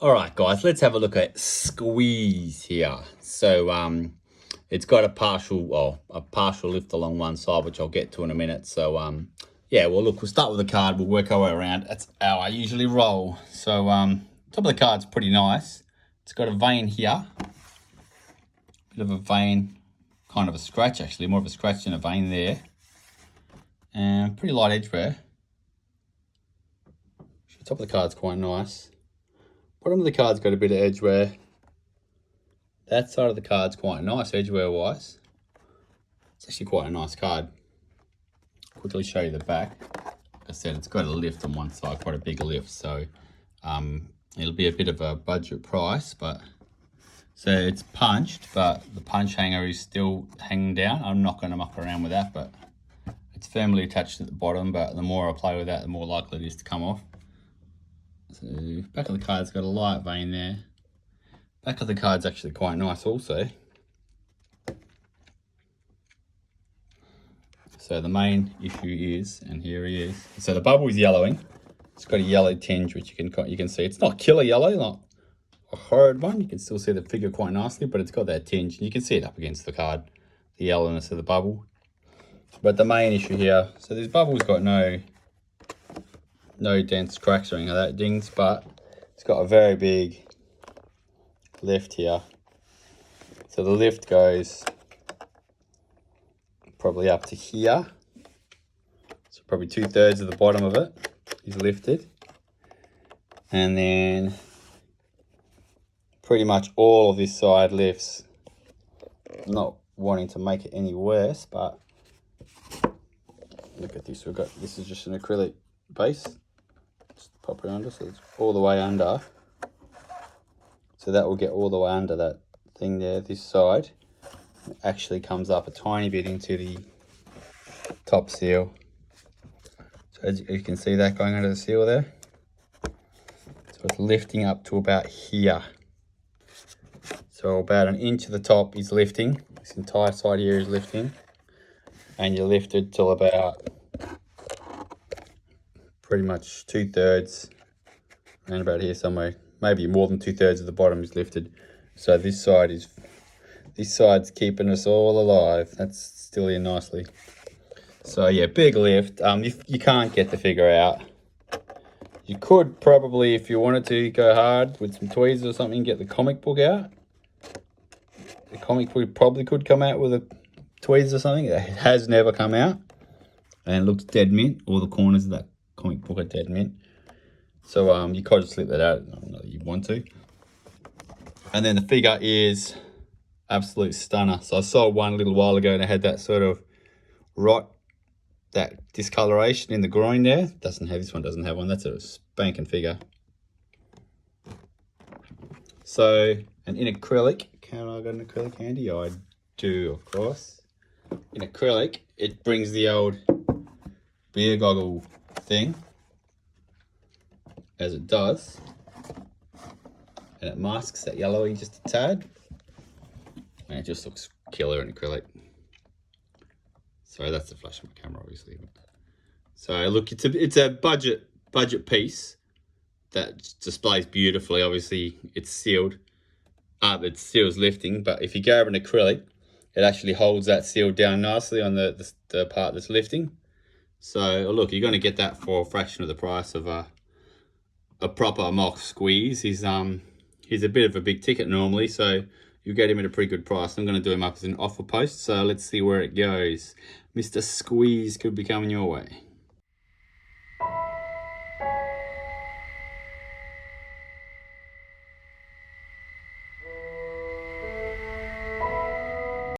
Alright guys, let's have a look at Squeeze here. So it's got a partial lift along one side, which I'll get to in a minute. So yeah, well look, we'll start with the card, we'll work our way around. That's how I usually roll. So top of the card's pretty nice. It's got a vein here. Bit of a vein, kind of a scratch actually, more of a scratch than a vein there. And pretty light edge wear. The top of the card's quite nice. Bottom of the card's got a bit of edge wear. That side of the card's quite nice edge wear wise. It's actually quite a nice card. Quickly show you the back. Like I said, it's got a lift on one side, quite a big lift, so it'll be a bit of a budget price, but so it's punched, but the punch hanger is still hanging down. I'm not going to muck around with that, but it's firmly attached at the bottom, but the more I play with that, the more likely it is to come off. So back of the card's got a light vein there. Back of the card's actually quite nice also. So the main issue is, and here he is. So the bubble is yellowing. It's got a yellow tinge, which you can see. It's not killer yellow, not a horrid one. You can still see the figure quite nicely, but it's got that tinge, and you can see it up against the card, the yellowness of the bubble. But the main issue here, so this bubble's got no dents, cracks or anything like that, dings, but it's got a very big lift here. So the lift goes probably up to here. So probably 2/3 of the bottom of it is lifted. And then pretty much all of this side lifts. I'm not wanting to make it any worse, but look at this. This is just an acrylic base. Pop it under, so it's all the way under. So that will get all the way under that thing there, this side. It actually comes up a tiny bit into the top seal. So as you can see that going under the seal there. So it's lifting up to about here. So about an inch of the top is lifting. This entire side here is lifting. And you're lifted till about pretty much 2/3, around about here somewhere, maybe more than 2/3 of the bottom is lifted. So this side's keeping us all alive. That's still in nicely. So yeah, big lift. You can't get the figure out. You could probably, if you wanted to go hard with some tweezers or something, get the comic book out. The comic book probably could come out with a tweezers or something. It has never come out, and it looks dead mint. All the corners of that comic book are dead mint. So you could just slip that out if you want to. And then the figure is absolute stunner. So I saw one a little while ago and it had that sort of rot, that discoloration in the groin there. This one doesn't have one. That's a spanking figure. So, and in acrylic, can I got an acrylic handy? I do, of course. In acrylic, it brings the old beer goggle thing, as it does, and it masks that yellowing just a tad, and it just looks killer in acrylic. So that's the flash of my camera, obviously. So look, it's a budget piece that displays beautifully. Obviously, it's sealed. It seals lifting, but if you grab an acrylic, it actually holds that seal down nicely on the part that's lifting. So look, you're going to get that for a fraction of the price of a proper MOC squeeze. He's a bit of a big ticket normally, so you get him at a pretty good price. I'm going to do him up as an offer post, so let's see where it goes. Mr. Squeeze could be coming your way.